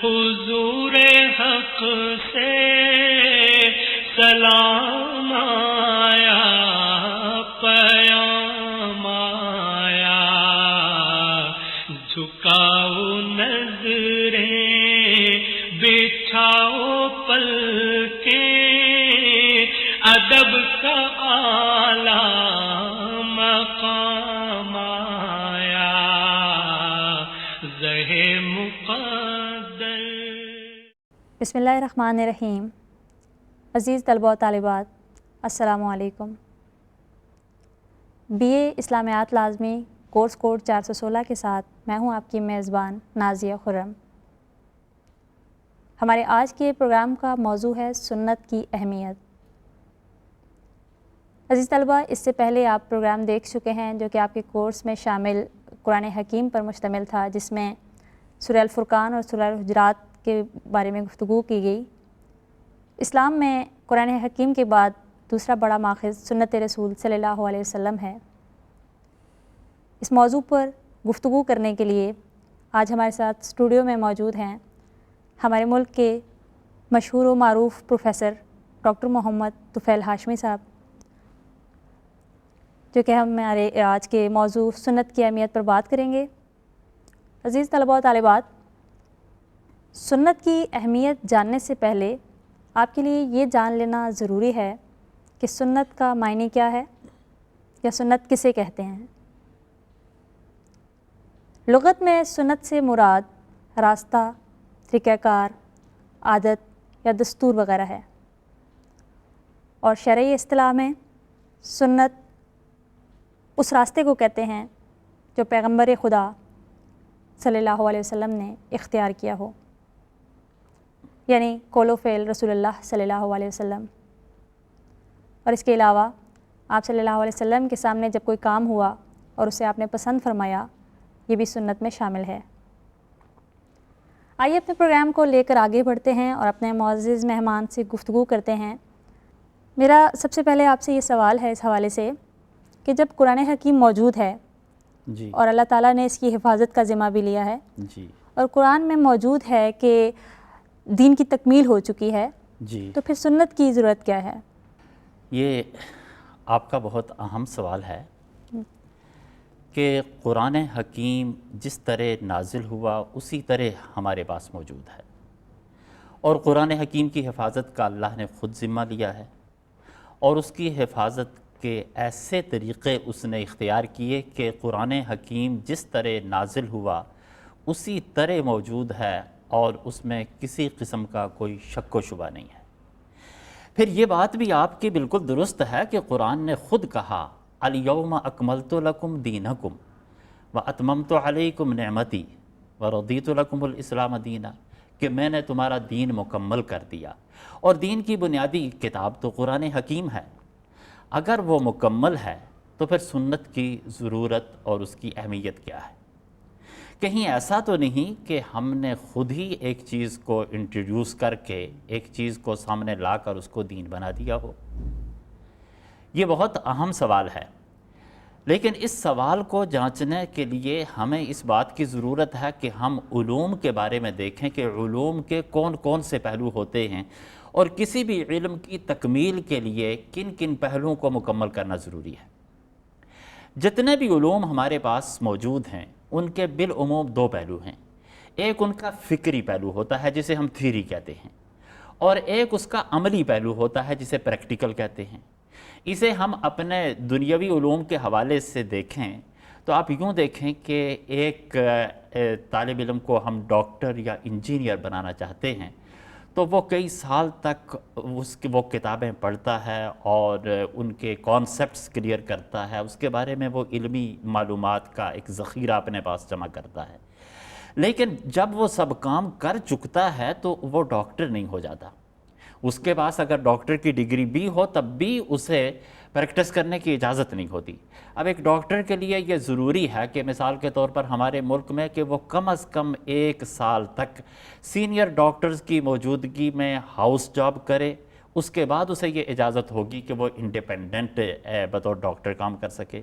حضور حق سے سلام آیا، پیام آیا، جھکاؤ نظریں بچھاؤ پلکیں، ادب کا اعلیٰ مقام آیا، زہ مقدر۔ بسم اللہ الرحمن الرحیم۔ عزیز طلباء و طالبات، السلام علیکم۔ بی اے اسلامیات لازمی کورس کوڈ 416 کے ساتھ میں ہوں آپ کی میزبان نازیہ خرم۔ ہمارے آج کے پروگرام کا موضوع ہے سنت کی اہمیت۔ عزیز طلباء، اس سے پہلے آپ پروگرام دیکھ چکے ہیں جو کہ آپ کے کورس میں شامل قرآن حکیم پر مشتمل تھا، جس میں سورہ الفرقان اور سورہ الحجرات کے بارے میں گفتگو کی گئی۔ اسلام میں قرآن حکیم کے بعد دوسرا بڑا ماخذ سنت رسول صلی اللہ علیہ وسلم ہے۔ اس موضوع پر گفتگو کرنے کے لیے آج ہمارے ساتھ اسٹوڈیو میں موجود ہیں ہمارے ملک کے مشہور و معروف پروفیسر ڈاکٹر محمد طفیل ہاشمی صاحب، جو کہ ہمارے آج کے موضوع سنت کی اہمیت پر بات کریں گے۔ عزیز طلباء و طالبات، سنت کی اہمیت جاننے سے پہلے آپ کے لیے یہ جان لینا ضروری ہے کہ سنت کا معنی کیا ہے یا سنت کسے کہتے ہیں۔ لغت میں سنت سے مراد راستہ، طریقہ کار، عادت یا دستور وغیرہ ہے، اور شرعی اصطلاح میں سنت اس راستے کو کہتے ہیں جو پیغمبر خدا صلی اللہ علیہ وسلم نے اختیار کیا ہو، یعنی قول و فعل رسول اللہ صلی اللہ علیہ وسلم۔ اور اس کے علاوہ آپ صلی اللہ علیہ وسلم کے سامنے جب کوئی کام ہوا اور اسے آپ نے پسند فرمایا، یہ بھی سنت میں شامل ہے۔ آئیے اپنے پروگرام کو لے کر آگے بڑھتے ہیں اور اپنے معزز مہمان سے گفتگو کرتے ہیں۔ میرا سب سے پہلے آپ سے یہ سوال ہے اس حوالے سے کہ جب قرآن حکیم موجود ہے جی، اور اللہ تعالیٰ نے اس کی حفاظت کا ذمہ بھی لیا ہے، جی، اور قرآن میں موجود ہے کہ دین کی تکمیل ہو چکی ہے، جی، تو پھر سنت کی ضرورت کیا ہے؟ یہ آپ کا بہت اہم سوال ہے کہ قرآن حکیم جس طرح نازل ہوا اسی طرح ہمارے پاس موجود ہے، اور قرآن حکیم کی حفاظت کا اللہ نے خود ذمہ لیا ہے، اور اس کی حفاظت کے ایسے طریقے اس نے اختیار کیے کہ قرآن حکیم جس طرح نازل ہوا اسی طرح موجود ہے، اور اس میں کسی قسم کا کوئی شک و شبہ نہیں ہے۔ پھر یہ بات بھی آپ کی بالکل درست ہے کہ قرآن نے خود کہا الیوم اکملت لکم دینکم واتممت علیکم نعمتی ورضیت لکم الاسلام دینا، کہ میں نے تمہارا دین مکمل کر دیا، اور دین کی بنیادی کتاب تو قرآن حکیم ہے۔ اگر وہ مکمل ہے تو پھر سنت کی ضرورت اور اس کی اہمیت کیا ہے؟ کہیں ایسا تو نہیں کہ ہم نے خود ہی ایک چیز کو انٹروڈیوس کر کے ایک چیز کو سامنے لا کر اس کو دین بنا دیا ہو؟ یہ بہت اہم سوال ہے، لیکن اس سوال کو جانچنے کے لیے ہمیں اس بات کی ضرورت ہے کہ ہم علوم کے بارے میں دیکھیں کہ علوم کے کون کون سے پہلو ہوتے ہیں، اور کسی بھی علم کی تکمیل کے لیے کن کن پہلوؤں کو مکمل کرنا ضروری ہے۔ جتنے بھی علوم ہمارے پاس موجود ہیں ان کے بالعموم دو پہلو ہیں۔ ایک ان کا فکری پہلو ہوتا ہے جسے ہم تھیوری کہتے ہیں، اور ایک اس کا عملی پہلو ہوتا ہے جسے پریکٹیکل کہتے ہیں۔ اسے ہم اپنے دنیاوی علوم کے حوالے سے دیکھیں تو آپ یوں دیکھیں کہ ایک طالب علم کو ہم ڈاکٹر یا انجینئر بنانا چاہتے ہیں تو وہ کئی سال تک وہ کتابیں پڑھتا ہے اور ان کے کانسیپٹس کلیئر کرتا ہے، اس کے بارے میں وہ علمی معلومات کا ایک ذخیرہ اپنے پاس جمع کرتا ہے، لیکن جب وہ سب کام کر چکتا ہے تو وہ ڈاکٹر نہیں ہو جاتا۔ اس کے پاس اگر ڈاکٹر کی ڈگری بھی ہو تب بھی اسے پریکٹس کرنے کی اجازت نہیں ہوتی۔ اب ایک ڈاکٹر کے لیے یہ ضروری ہے کہ مثال کے طور پر ہمارے ملک میں کہ وہ کم از کم 1 سال تک سینئر ڈاکٹرز کی موجودگی میں ہاؤس جاب کرے، اس کے بعد اسے یہ اجازت ہوگی کہ وہ انڈیپینڈنٹ بطور ڈاکٹر کام کر سکے۔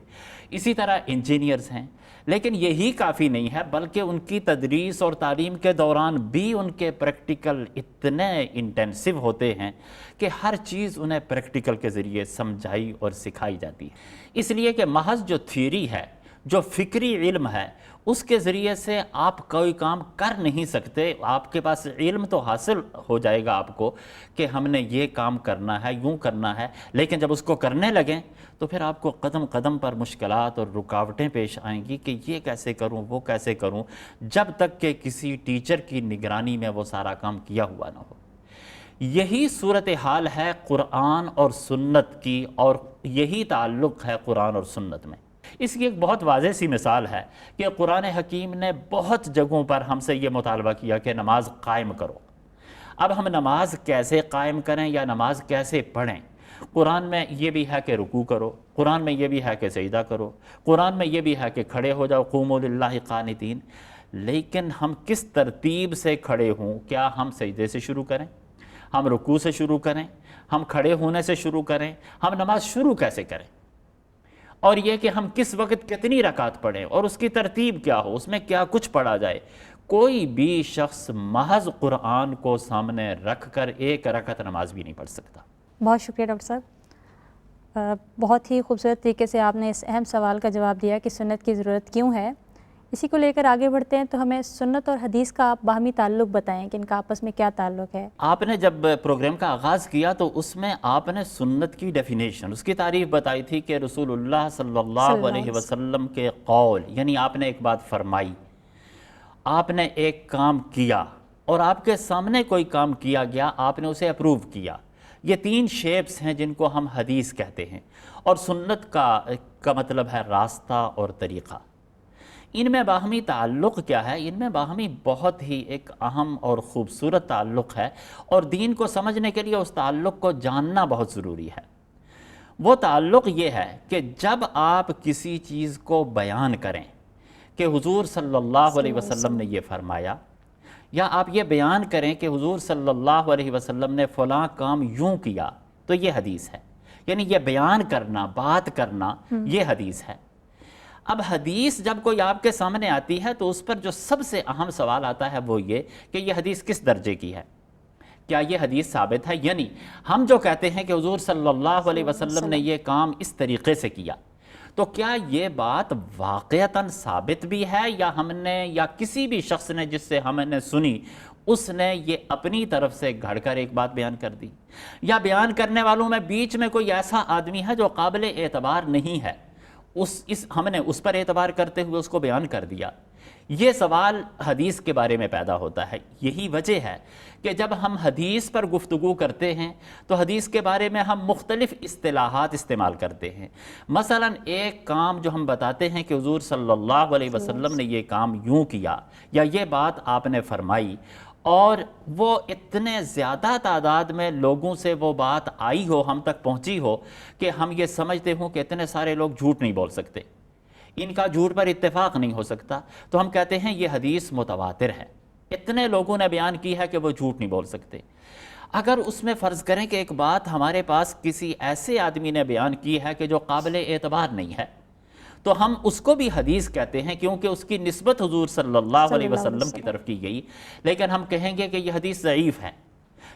اسی طرح انجینئرز ہیں، لیکن یہی کافی نہیں ہے، بلکہ ان کی تدریس اور تعلیم کے دوران بھی ان کے پریکٹیکل اتنے انٹینسو ہوتے ہیں کہ ہر چیز انہیں پریکٹیکل کے ذریعے سمجھائی اور سکھائی جاتی ہے۔ اس لیے کہ محض جو تھیوری ہے، جو فکری علم ہے، اس کے ذریعے سے آپ کوئی کام کر نہیں سکتے۔ آپ کے پاس علم تو حاصل ہو جائے گا آپ کو کہ ہم نے یہ کام کرنا ہے، یوں کرنا ہے، لیکن جب اس کو کرنے لگیں تو پھر آپ کو قدم قدم پر مشکلات اور رکاوٹیں پیش آئیں گی کہ یہ کیسے کروں، وہ کیسے کروں، جب تک کہ کسی ٹیچر کی نگرانی میں وہ سارا کام کیا ہوا نہ ہو۔ یہی صورتحال ہے قرآن اور سنت کی، اور یہی تعلق ہے قرآن اور سنت میں۔ اس کی ایک بہت واضح سی مثال ہے کہ قرآن حکیم نے بہت جگہوں پر ہم سے یہ مطالبہ کیا کہ نماز قائم کرو۔ اب ہم نماز کیسے قائم کریں یا نماز کیسے پڑھیں؟ قرآن میں یہ بھی ہے کہ رکوع کرو، قرآن میں یہ بھی ہے کہ سجدہ کرو، قرآن میں یہ بھی ہے کہ کھڑے ہو جاؤ، قوموا للہ قانتین۔ لیکن ہم کس ترتیب سے کھڑے ہوں؟ کیا ہم سجدے سے شروع کریں؟ ہم رکوع سے شروع کریں؟ ہم کھڑے ہونے سے شروع کریں؟ ہم نماز شروع کیسے کریں؟ اور یہ کہ ہم کس وقت کتنی رکعت پڑھیں اور اس کی ترتیب کیا ہو، اس میں کیا کچھ پڑھا جائے؟ کوئی بھی شخص محض قرآن کو سامنے رکھ کر ایک رکعت نماز بھی نہیں پڑھ سکتا۔ بہت شکریہ ڈاکٹر صاحب، بہت ہی خوبصورت طریقے سے آپ نے اس اہم سوال کا جواب دیا کہ سنت کی ضرورت کیوں ہے۔ اسی کو لے کر آگے بڑھتے ہیں، تو ہمیں سنت اور حدیث کا آپ باہمی تعلق بتائیں کہ ان کا آپس میں کیا تعلق ہے۔ آپ نے جب پروگرام کا آغاز کیا تو اس میں آپ نے سنت کی ڈیفینیشن، اس کی تعریف بتائی تھی کہ رسول اللہ صلی اللہ علیہ وسلم کے قول، یعنی آپ نے ایک بات فرمائی، آپ نے ایک کام کیا اور آپ کے سامنے کوئی کام کیا گیا، آپ نے اسے اپروو کیا۔ یہ تین شیپس ہیں جن کو ہم حدیث کہتے ہیں، اور سنت کا مطلب ہے راستہ اور طریقہ۔ ان میں باہمی تعلق کیا ہے؟ ان میں باہمی بہت ہی ایک اہم اور خوبصورت تعلق ہے، اور دین کو سمجھنے کے لیے اس تعلق کو جاننا بہت ضروری ہے۔ وہ تعلق یہ ہے کہ جب آپ کسی چیز کو بیان کریں کہ حضور صلی اللہ علیہ وسلم نے یہ فرمایا، یا آپ یہ بیان کریں کہ حضور صلی اللہ علیہ وسلم نے فلاں کام یوں کیا، تو یہ حدیث ہے۔ یعنی یہ بیان کرنا، بات کرنا، یہ حدیث ہے۔ اب حدیث جب کوئی آپ کے سامنے آتی ہے تو اس پر جو سب سے اہم سوال آتا ہے وہ یہ کہ یہ حدیث کس درجے کی ہے؟ کیا یہ حدیث ثابت ہے؟ یعنی ہم جو کہتے ہیں کہ حضور صلی اللہ علیہ وسلم نے یہ کام اس طریقے سے کیا، تو کیا یہ بات واقعتاً ثابت بھی ہے، یا ہم نے یا کسی بھی شخص نے جس سے ہم نے سنی اس نے یہ اپنی طرف سے گھڑ کر ایک بات بیان کر دی، یا بیان کرنے والوں میں بیچ میں کوئی ایسا آدمی ہے جو قابل اعتبار نہیں ہے، ہم نے اس پر اعتبار کرتے ہوئے اس کو بیان کر دیا؟ یہ سوال حدیث کے بارے میں پیدا ہوتا ہے۔ یہی وجہ ہے کہ جب ہم حدیث پر گفتگو کرتے ہیں تو حدیث کے بارے میں ہم مختلف اصطلاحات استعمال کرتے ہیں۔ مثلا ایک کام جو ہم بتاتے ہیں کہ حضور صلی اللہ علیہ وسلم نے یہ کام یوں کیا، یا یہ بات آپ نے فرمائی، اور وہ اتنے زیادہ تعداد میں لوگوں سے وہ بات آئی ہو، ہم تک پہنچی ہو کہ ہم یہ سمجھتے ہوں کہ اتنے سارے لوگ جھوٹ نہیں بول سکتے، ان کا جھوٹ پر اتفاق نہیں ہو سکتا، تو ہم کہتے ہیں یہ حدیث متواتر ہے، اتنے لوگوں نے بیان کی ہے کہ وہ جھوٹ نہیں بول سکتے۔ اگر اس میں فرض کریں کہ ایک بات ہمارے پاس کسی ایسے آدمی نے بیان کی ہے کہ جو قابل اعتبار نہیں ہے، تو ہم اس کو بھی حدیث کہتے ہیں، کیونکہ اس کی نسبت حضور صلی اللہ علیہ وسلم کی طرف کی گئی، لیکن ہم کہیں گے کہ یہ حدیث ضعیف ہے،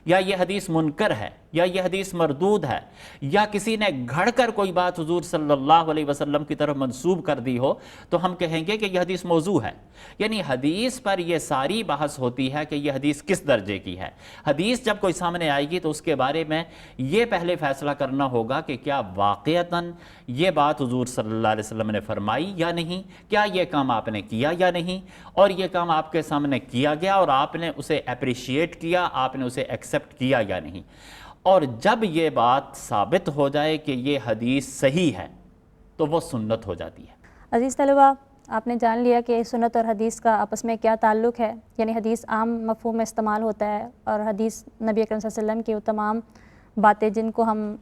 یا یہ حدیث منکر ہے، یا یہ حدیث مردود ہے، یا کسی نے گھڑ کر کوئی بات حضور صلی اللہ علیہ وسلم کی طرف منسوب کر دی ہو، تو ہم کہیں گے کہ یہ حدیث موضوع ہے۔ یعنی حدیث پر یہ ساری بحث ہوتی ہے کہ یہ حدیث کس درجے کی ہے۔ حدیث جب کوئی سامنے آئے گی تو اس کے بارے میں یہ پہلے فیصلہ کرنا ہوگا کہ کیا واقعتاً یہ بات حضور صلی اللہ علیہ وسلم نے فرمائی یا نہیں، کیا یہ کام آپ نے کیا یا نہیں، اور یہ کام آپ کے سامنے کیا گیا اور آپ نے اسے اپریشیٹ کیا، آپ نے اسے ایکسیپٹ کیا یا نہیں۔ اور جب یہ بات ثابت ہو جائے کہ یہ حدیث صحیح ہے تو وہ سنت ہو جاتی ہے۔ عزیز طلبہ، آپ نے جان لیا کہ سنت اور حدیث کا آپس میں کیا تعلق ہے۔ یعنی حدیث عام مفہوم میں استعمال ہوتا ہے، اور حدیث نبی اکرم صلی اللہ علیہ وسلم کی وہ تمام باتیں جن کو ہم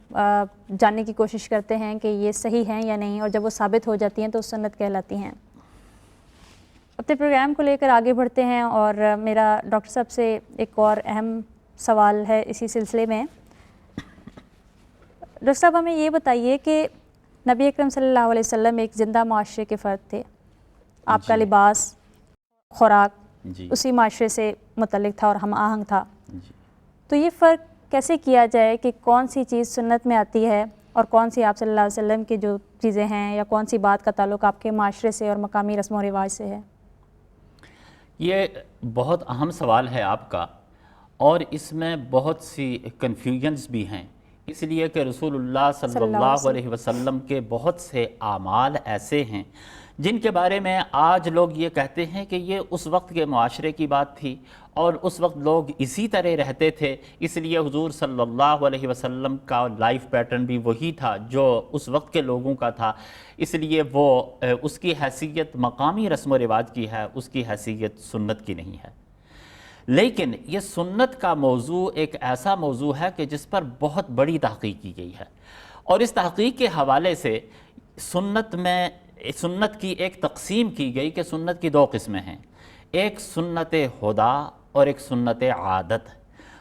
جاننے کی کوشش کرتے ہیں کہ یہ صحیح ہیں یا نہیں، اور جب وہ ثابت ہو جاتی ہیں تو سنت کہلاتی ہیں۔ اپنے پروگرام کو لے کر آگے بڑھتے ہیں، اور میرا ڈاکٹر صاحب سے ایک اور اہم سوال ہے اسی سلسلے میں ڈاکٹر صاحب ہمیں یہ بتائیے کہ نبی اکرم صلی اللہ علیہ وسلم ایک زندہ معاشرے کے فرد تھے، آپ کا جی لباس، خوراک جی اسی معاشرے سے متعلق تھا اور ہم آہنگ تھا، جی تو یہ فرق کیسے کیا جائے کہ کون سی چیز سنت میں آتی ہے اور کون سی آپ صلی اللہ علیہ وسلم کی جو چیزیں ہیں یا کون سی بات کا تعلق آپ کے معاشرے سے اور مقامی رسم و رواج سے ہے؟ یہ بہت اہم سوال ہے آپ کا، اور اس میں بہت سی کنفیوژنز بھی ہیں، اس لیے کہ رسول اللہ صلی اللہ علیہ وسلم کے بہت سے اعمال ایسے ہیں جن کے بارے میں آج لوگ یہ کہتے ہیں کہ یہ اس وقت کے معاشرے کی بات تھی اور اس وقت لوگ اسی طرح رہتے تھے، اس لیے حضور صلی اللہ علیہ وسلم کا لائف پیٹرن بھی وہی تھا جو اس وقت کے لوگوں کا تھا، اس لیے وہ اس کی حیثیت مقامی رسم و رواج کی ہے، اس کی حیثیت سنت کی نہیں ہے۔ لیکن یہ سنت کا موضوع ایک ایسا موضوع ہے کہ جس پر بہت بڑی تحقیق کی گئی ہے، اور اس تحقیق کے حوالے سے سنت کی ایک تقسیم کی گئی کہ سنت کی دو قسمیں ہیں، ایک سنت خدا اور ایک سنت عادت۔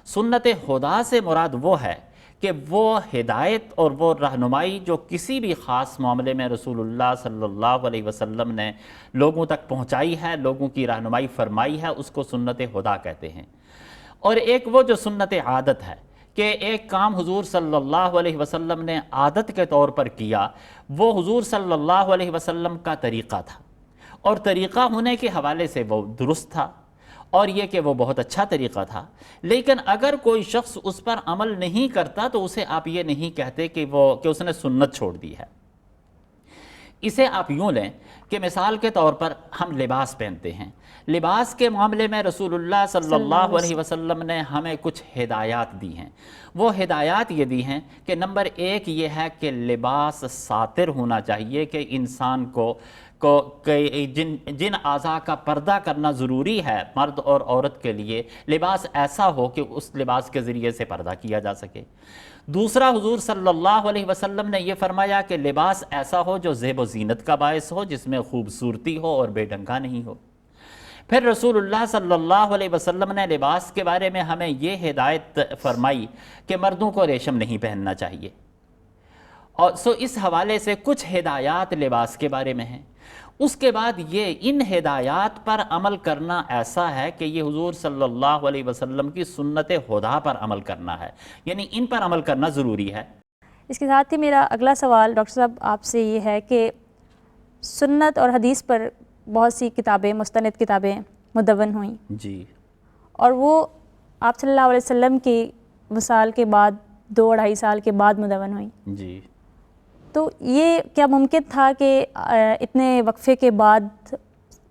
سنت خدا سے مراد وہ ہے کہ وہ ہدایت اور وہ رہنمائی جو کسی بھی خاص معاملے میں رسول اللہ صلی اللہ علیہ وسلم نے لوگوں تک پہنچائی ہے، لوگوں کی رہنمائی فرمائی ہے، اس کو سنت خدا کہتے ہیں۔ اور ایک وہ جو سنت عادت ہے کہ ایک کام حضور صلی اللہ علیہ وسلم نے عادت کے طور پر کیا، وہ حضور صلی اللہ علیہ وسلم کا طریقہ تھا، اور طریقہ ہونے کے حوالے سے وہ درست تھا، اور یہ کہ وہ بہت اچھا طریقہ تھا۔ لیکن اگر کوئی شخص اس پر عمل نہیں کرتا تو اسے آپ یہ نہیں کہتے کہ اس نے سنت چھوڑ دی ہے۔ اسے آپ یوں لیں کہ مثال کے طور پر ہم لباس پہنتے ہیں، لباس کے معاملے میں رسول اللہ صلی اللہ علیہ وسلم نے ہمیں کچھ ہدایات دی ہیں۔ وہ ہدایات یہ دی ہیں کہ نمبر ایک یہ ہے کہ لباس ساتر ہونا چاہیے، کہ انسان کو جن اعضاء کا پردہ کرنا ضروری ہے مرد اور عورت کے لیے، لباس ایسا ہو کہ اس لباس کے ذریعے سے پردہ کیا جا سکے۔ دوسرا، حضور صلی اللہ علیہ وسلم نے یہ فرمایا کہ لباس ایسا ہو جو زیب و زینت کا باعث ہو، جس میں خوبصورتی ہو اور بے ڈھنگا نہیں ہو۔ پھر رسول اللہ صلی اللہ علیہ وسلم نے لباس کے بارے میں ہمیں یہ ہدایت فرمائی کہ مردوں کو ریشم نہیں پہننا چاہیے، اور اس حوالے سے کچھ ہدایات لباس کے بارے میں ہیں۔ اس کے بعد یہ ان ہدایات پر عمل کرنا ایسا ہے کہ یہ حضور صلی اللہ علیہ وسلم کی سنت خدا پر عمل کرنا ہے، یعنی ان پر عمل کرنا ضروری ہے۔ اس کے ساتھ ہی میرا اگلا سوال ڈاکٹر صاحب آپ سے یہ ہے کہ سنت اور حدیث پر بہت سی کتابیں، مستند کتابیں مدون ہوئیں جی، اور وہ آپ صلی اللہ علیہ وسلم کی وصال کے بعد 2-2.5 سال کے بعد مدون ہوئیں، جی۔ تو یہ کیا ممکن تھا کہ اتنے وقفے کے بعد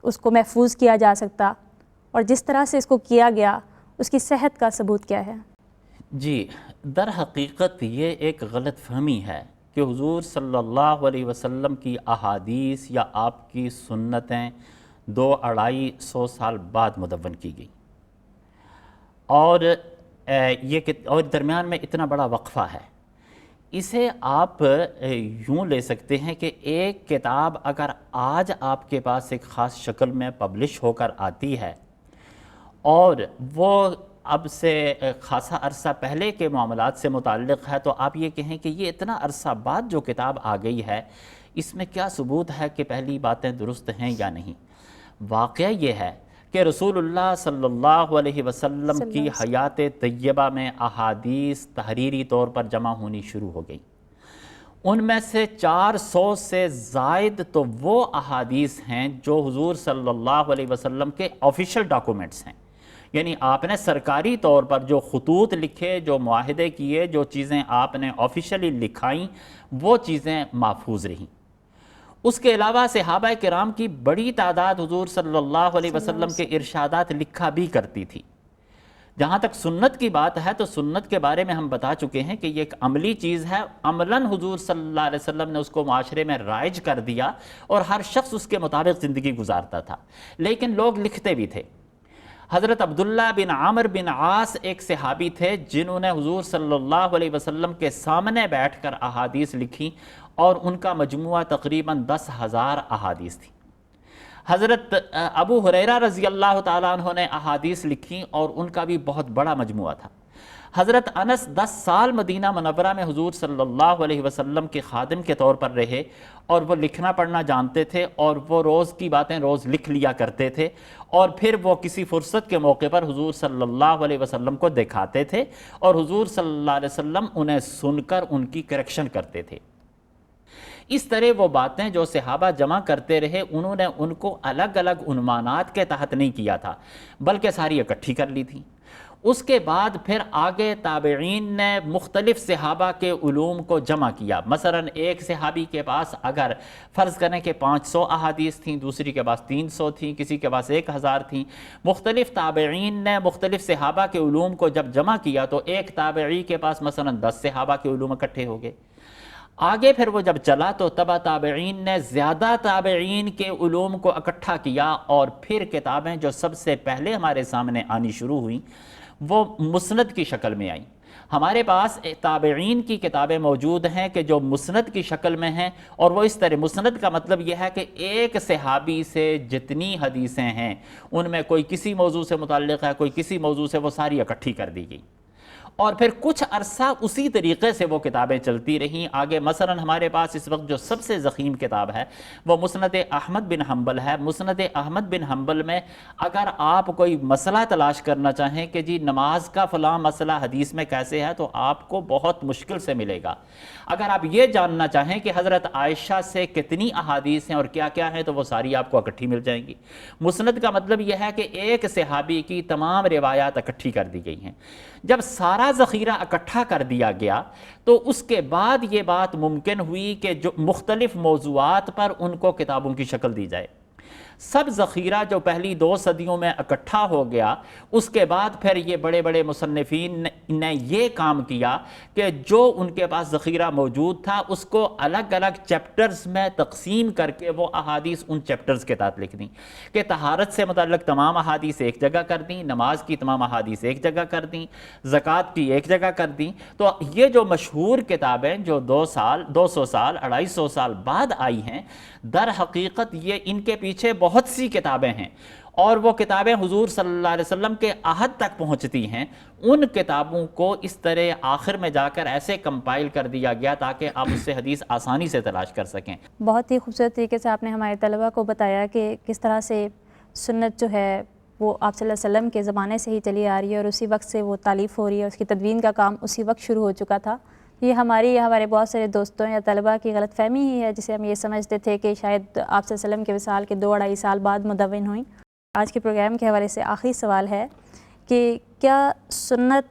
اس کو محفوظ کیا جا سکتا، اور جس طرح سے اس کو کیا گیا اس کی صحت کا ثبوت کیا ہے؟ جی، در حقیقت یہ ایک غلط فہمی ہے کہ حضور صلی اللہ علیہ وسلم کی احادیث یا آپ کی سنتیں 200-250 سال بعد مدون کی گئی، اور درمیان میں اتنا بڑا وقفہ ہے۔ اسے آپ یوں لے سکتے ہیں کہ ایک کتاب اگر آج آپ کے پاس ایک خاص شکل میں پبلش ہو کر آتی ہے، اور وہ اب سے خاصا عرصہ پہلے کے معاملات سے متعلق ہے، تو آپ یہ کہیں کہ یہ اتنا عرصہ بعد جو کتاب آ گئی ہے، اس میں کیا ثبوت ہے کہ پہلی باتیں درست ہیں یا نہیں؟ واقعہ یہ ہے کہ رسول اللہ صلی اللہ علیہ وسلم کی حیات طیبہ میں احادیث تحریری طور پر جمع ہونی شروع ہو گئی۔ ان میں سے 400 سے زائد تو وہ احادیث ہیں جو حضور صلی اللہ علیہ وسلم کے آفیشل ڈاکومنٹس ہیں، یعنی آپ نے سرکاری طور پر جو خطوط لکھے، جو معاہدے کیے، جو چیزیں آپ نے آفیشلی لکھائیں، وہ چیزیں محفوظ رہیں۔ اس کے علاوہ صحابہ کرام کی بڑی تعداد حضور صلی اللہ علیہ وسلم کے ارشادات لکھا بھی کرتی تھی۔ جہاں تک سنت کی بات ہے تو سنت کے بارے میں ہم بتا چکے ہیں کہ یہ ایک عملی چیز ہے، عملاً حضور صلی اللہ علیہ وسلم نے اس کو معاشرے میں رائج کر دیا اور ہر شخص اس کے مطابق زندگی گزارتا تھا، لیکن لوگ لکھتے بھی تھے۔ حضرت عبداللہ بن عامر بن عاص ایک صحابی تھے جنہوں نے حضور صلی اللہ علیہ وسلم کے سامنے بیٹھ کر احادیث لکھی، اور ان کا مجموعہ تقریباً 10,000 احادیث تھی۔ حضرت ابو ہریرہ رضی اللہ تعالیٰ عنہ نے احادیث لکھی اور ان کا بھی بہت بڑا مجموعہ تھا۔ حضرت انس 10 سال مدینہ منورہ میں حضور صلی اللہ علیہ وسلم کے خادم کے طور پر رہے، اور وہ لکھنا پڑھنا جانتے تھے، اور وہ روز کی باتیں روز لکھ لیا کرتے تھے، اور پھر وہ کسی فرصت کے موقع پر حضور صلی اللہ علیہ وسلم کو دکھاتے تھے، اور حضور صلی اللہ علیہ وسلم انہیں سن کر ان کی کریکشن کرتے تھے۔ اس طرح وہ باتیں جو صحابہ جمع کرتے رہے، انہوں نے ان کو الگ الگ عنوانات کے تحت نہیں کیا تھا، بلکہ ساری اکٹھی کر لی تھی۔ اس کے بعد پھر آگے تابعین نے مختلف صحابہ کے علوم کو جمع کیا۔ مثلا ایک صحابی کے پاس اگر فرض کریں کہ 500 احادیث تھیں، دوسری کے پاس 300 تھیں، کسی کے پاس 1000 تھیں، مختلف تابعین نے مختلف صحابہ کے علوم کو جب جمع کیا تو ایک تابعی کے پاس مثلا 10 صحابہ کے علوم اکٹھے ہو گئے۔ آگے پھر وہ جب چلا تو تبع تابعین نے زیادہ تابعین کے علوم کو اکٹھا کیا، اور پھر کتابیں جو سب سے پہلے ہمارے سامنے آنی شروع ہوئیں وہ مسند کی شکل میں آئیں۔ ہمارے پاس تابعین کی کتابیں موجود ہیں کہ جو مسند کی شکل میں ہیں، اور وہ اس طرح مسند کا مطلب یہ ہے کہ ایک صحابی سے جتنی حدیثیں ہیں ان میں کوئی کسی موضوع سے متعلق ہے، کوئی کسی موضوع سے، وہ ساری اکٹھی کر دی گئی، اور پھر کچھ عرصہ اسی طریقے سے وہ کتابیں چلتی رہیں۔ آگے مثلا ہمارے پاس اس وقت جو سب سے ضخیم کتاب ہے وہ مسند احمد بن حنبل ہے۔ مسند احمد بن حنبل میں اگر آپ کوئی مسئلہ تلاش کرنا چاہیں کہ جی نماز کا فلاں مسئلہ حدیث میں کیسے ہے، تو آپ کو بہت مشکل سے ملے گا۔ اگر آپ یہ جاننا چاہیں کہ حضرت عائشہ سے کتنی احادیث ہیں اور کیا کیا ہیں، تو وہ ساری آپ کو اکٹھی مل جائیں گی۔ مسند کا مطلب یہ ہے کہ ایک صحابی کی تمام روایات اکٹھی کر دی گئی ہیں۔ جب سارا ذخیرہ اکٹھا کر دیا گیا تو اس کے بعد یہ بات ممکن ہوئی کہ جو مختلف موضوعات پر ان کو کتابوں کی شکل دی جائے۔ سب ذخیرہ جو پہلی 2 صدیوں میں اکٹھا ہو گیا، اس کے بعد پھر یہ بڑے بڑے مصنفین نے یہ کام کیا کہ جو ان کے پاس ذخیرہ موجود تھا اس کو الگ الگ چیپٹرز میں تقسیم کر کے وہ احادیث ان چیپٹرز کے تحت لکھ دیں، کہ طہارت سے متعلق تمام احادیث ایک جگہ کر دیں، نماز کی تمام احادیث ایک جگہ کر دیں، زکوٰۃ کی ایک جگہ کر دیں۔ تو یہ جو مشہور کتابیں جو 200 سال 250 سال بعد آئی ہیں، در حقیقت یہ ان کے پیچھے بہت سی کتابیں ہیں، اور وہ کتابیں حضور صلی اللہ علیہ وسلم کے عہد تک پہنچتی ہیں۔ ان کتابوں کو اس طرح آخر میں جا کر ایسے کمپائل کر دیا گیا تاکہ آپ اس سے حدیث آسانی سے تلاش کر سکیں۔ بہت ہی خوبصورت طریقے سے آپ نے ہمارے طلباء کو بتایا کہ کس طرح سے سنت جو ہے وہ آپ صلی اللہ علیہ وسلم کے زمانے سے ہی چلی آ رہی ہے، اور اسی وقت سے وہ تالیف ہو رہی ہے، اس کی تدوین کا کام اسی وقت شروع ہو چکا تھا۔ یہ ہماری یا ہمارے بہت سارے دوستوں یا طلباء کی غلط فہمی ہی ہے، جسے ہم یہ سمجھتے تھے کہ شاید آپ صلی اللہ علیہ وسلم کے وصال کے 2-2.5 سال بعد مدون ہوئیں۔ آج کے پروگرام کے حوالے سے آخری سوال ہے کہ کیا سنت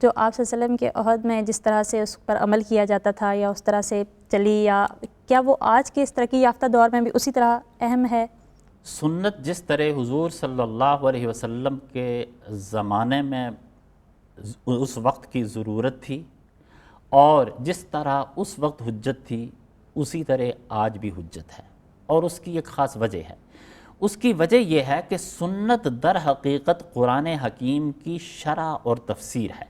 جو آپ صلی اللہ علیہ وسلم کے عہد میں جس طرح سے اس پر عمل کیا جاتا تھا یا اس طرح سے چلی، یا کیا وہ آج کے اس ترقی یافتہ دور میں بھی اسی طرح اہم ہے؟ سنت جس طرح حضور صلی اللہ علیہ وسلم کے زمانے میں اس وقت کی ضرورت تھی، اور جس طرح اس وقت حجت تھی، اسی طرح آج بھی حجت ہے، اور اس کی ایک خاص وجہ ہے۔ اس کی وجہ یہ ہے کہ سنت در حقیقت قرآن حکیم کی شرح اور تفسیر ہے۔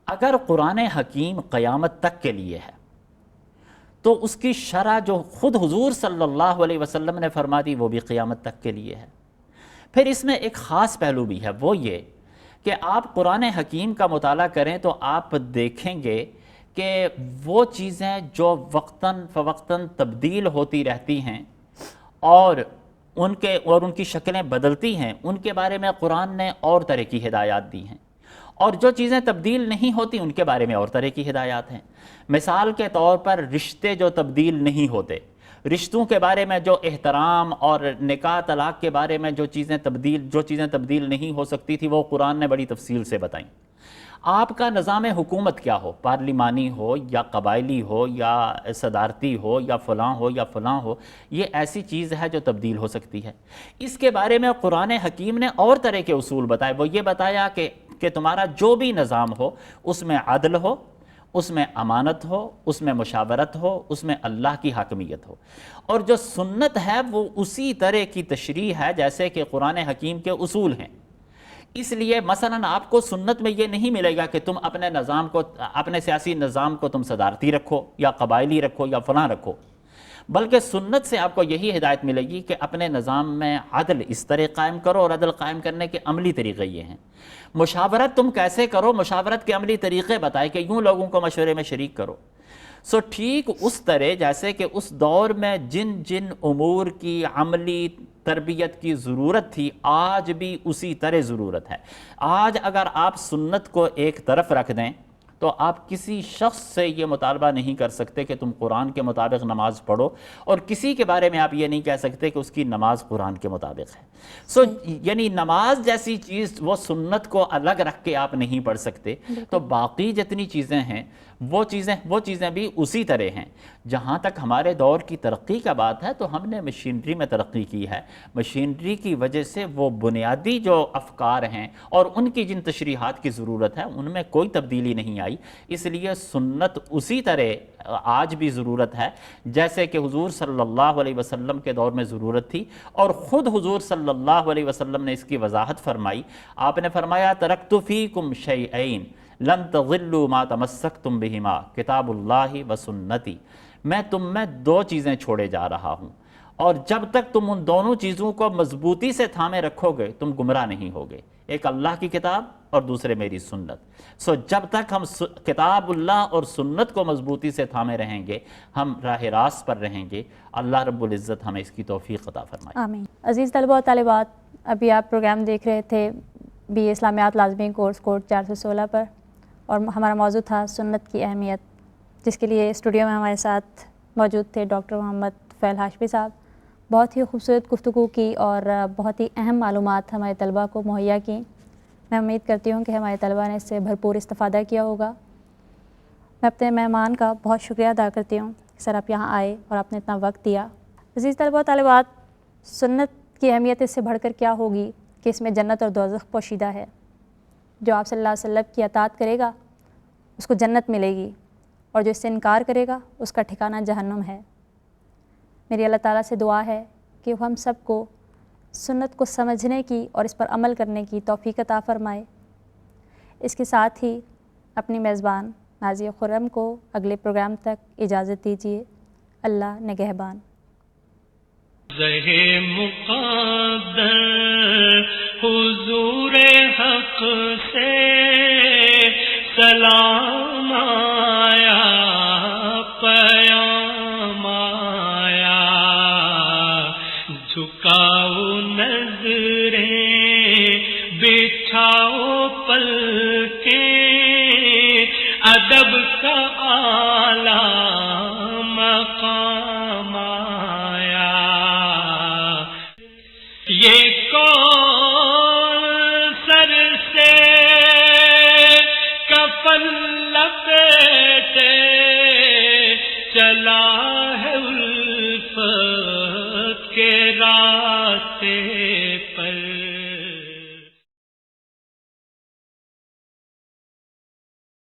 اگر قرآن حکیم قیامت تک کے لیے ہے تو اس کی شرح جو خود حضور صلی اللہ علیہ وسلم نے فرما دی وہ بھی قیامت تک کے لیے ہے۔ پھر اس میں ایک خاص پہلو بھی ہے، وہ یہ کہ آپ قرآن حکیم کا مطالعہ کریں تو آپ دیکھیں گے کہ وہ چیزیں جو وقتاً فوقتاً تبدیل ہوتی رہتی ہیں اور ان کی شکلیں بدلتی ہیں، ان کے بارے میں قرآن نے اور طرح کی ہدایات دی ہیں، اور جو چیزیں تبدیل نہیں ہوتی ان کے بارے میں اور طرح کی ہدایات ہیں۔ مثال کے طور پر رشتے جو تبدیل نہیں ہوتے، رشتوں کے بارے میں جو احترام اور نکاح طلاق کے بارے میں جو چیزیں تبدیل نہیں ہو سکتی تھی، وہ قرآن نے بڑی تفصیل سے بتائیں۔ آپ کا نظام حکومت کیا ہو، پارلیمانی ہو یا قبائلی ہو یا صدارتی ہو یا فلاں ہو، یہ ایسی چیز ہے جو تبدیل ہو سکتی ہے۔ اس کے بارے میں قرآن حکیم نے اور طرح کے اصول بتائے۔ وہ یہ بتایا کہ تمہارا جو بھی نظام ہو اس میں عدل ہو، اس میں امانت ہو، اس میں مشاورت ہو، اس میں اللہ کی حاکمیت ہو۔ اور جو سنت ہے وہ اسی طرح کی تشریح ہے جیسے کہ قرآن حکیم کے اصول ہیں۔ اس لیے مثلا آپ کو سنت میں یہ نہیں ملے گا کہ تم اپنے سیاسی نظام کو تم صدارتی رکھو یا قبائلی رکھو یا فلاں رکھو، بلکہ سنت سے آپ کو یہی ہدایت ملے گی کہ اپنے نظام میں عدل اس طرح قائم کرو، اور عدل قائم کرنے کے عملی طریقے یہ ہیں۔ مشاورت تم کیسے کرو، مشاورت کے عملی طریقے بتائے کہ یوں لوگوں کو مشورے میں شریک کرو۔ ٹھیک اس طرح جیسے کہ اس دور میں جن جن امور کی عملی تربیت کی ضرورت تھی، آج بھی اسی طرح ضرورت ہے۔ آج اگر آپ سنت کو ایک طرف رکھ دیں تو آپ کسی شخص سے یہ مطالبہ نہیں کر سکتے کہ تم قرآن کے مطابق نماز پڑھو، اور کسی کے بارے میں آپ یہ نہیں کہہ سکتے کہ اس کی نماز قرآن کے مطابق ہے۔ یعنی نماز جیسی چیز وہ سنت کو الگ رکھ کے آپ نہیں پڑھ سکتے، تو باقی جتنی چیزیں ہیں وہ چیزیں بھی اسی طرح ہیں۔ جہاں تک ہمارے دور کی ترقی کا بات ہے تو ہم نے مشینری میں ترقی کی ہے، مشینری کی وجہ سے وہ بنیادی جو افکار ہیں اور ان کی جن تشریحات کی ضرورت ہے ان میں کوئی تبدیلی نہیں آئی، اس لیے سنت اسی طرح آج بھی ضرورت ہے جیسے کہ حضور صلی اللہ علیہ وسلم کے دور میں ضرورت تھی، اور خود حضور صلی اللہ علیہ وسلم نے اس کی وضاحت فرمائی۔ آپ نے فرمایا ترکت فیکم شیئین لن تضلوا ما تمسکتم بہما کتاب اللہ و سنتی، میں تم میں دو چیزیں چھوڑے جا رہا ہوں، اور جب تک تم ان دونوں چیزوں کو مضبوطی سے تھامے رکھو گے تم گمراہ نہیں ہوگے، ایک اللہ کی کتاب اور دوسرے میری سنت۔ جب تک ہم کتاب اللہ اور سنت کو مضبوطی سے تھامے رہیں گے ہم راہ راست پر رہیں گے۔ اللہ رب العزت ہمیں اس کی توفیق عطا فرمائے۔ آمین۔ عزیز طلبہ و طالبات، ابھی آپ پروگرام دیکھ رہے تھے بی اے اسلامیات لازمی کورس کوڈ 416 پر، اور ہمارا موضوع تھا سنت کی اہمیت، جس کے لیے اسٹوڈیو میں ہمارے ساتھ موجود تھے ڈاکٹر محمد فیل ہاشمی صاحب۔ بہت ہی خوبصورت گفتگو کی اور بہت ہی اہم معلومات ہمارے طلبہ کو مہیا کی۔ میں امید کرتی ہوں کہ ہمارے طلبہ نے اس سے بھرپور استفادہ کیا ہوگا۔ میں اپنے مہمان کا بہت شکریہ ادا کرتی ہوں کہ سر آپ یہاں آئے اور آپ نے اتنا وقت دیا۔ عزیز طلبہ و طالبات، سنت کی اہمیت اس سے بڑھ کر کیا ہوگی کہ اس میں جنت اور دوزخ پوشیدہ ہے۔ جو آپ صلی اللہ علیہ وسلم کی اطاعت کرے گا اس کو جنت ملے گی، اور جو اس سے انکار کرے گا اس کا ٹھکانہ جہنم ہے۔ میری اللہ تعالیٰ سے دعا ہے کہ وہ ہم سب کو سنت کو سمجھنے کی اور اس پر عمل کرنے کی توفیق عطا فرمائے۔ اس کے ساتھ ہی اپنی میزبان نازیہ خرم کو اگلے پروگرام تک اجازت دیجیے۔ اللہ نگہبان۔ زہ مقدر حضور حق سے سلام آیا، پیام آیا، جھکاؤ نظریں بچھاؤ پلکیں، ادب کا اعلیٰ مقام آیا۔ یہ کون سر سے کفن لپیٹے چلا ہے الفت کے راستے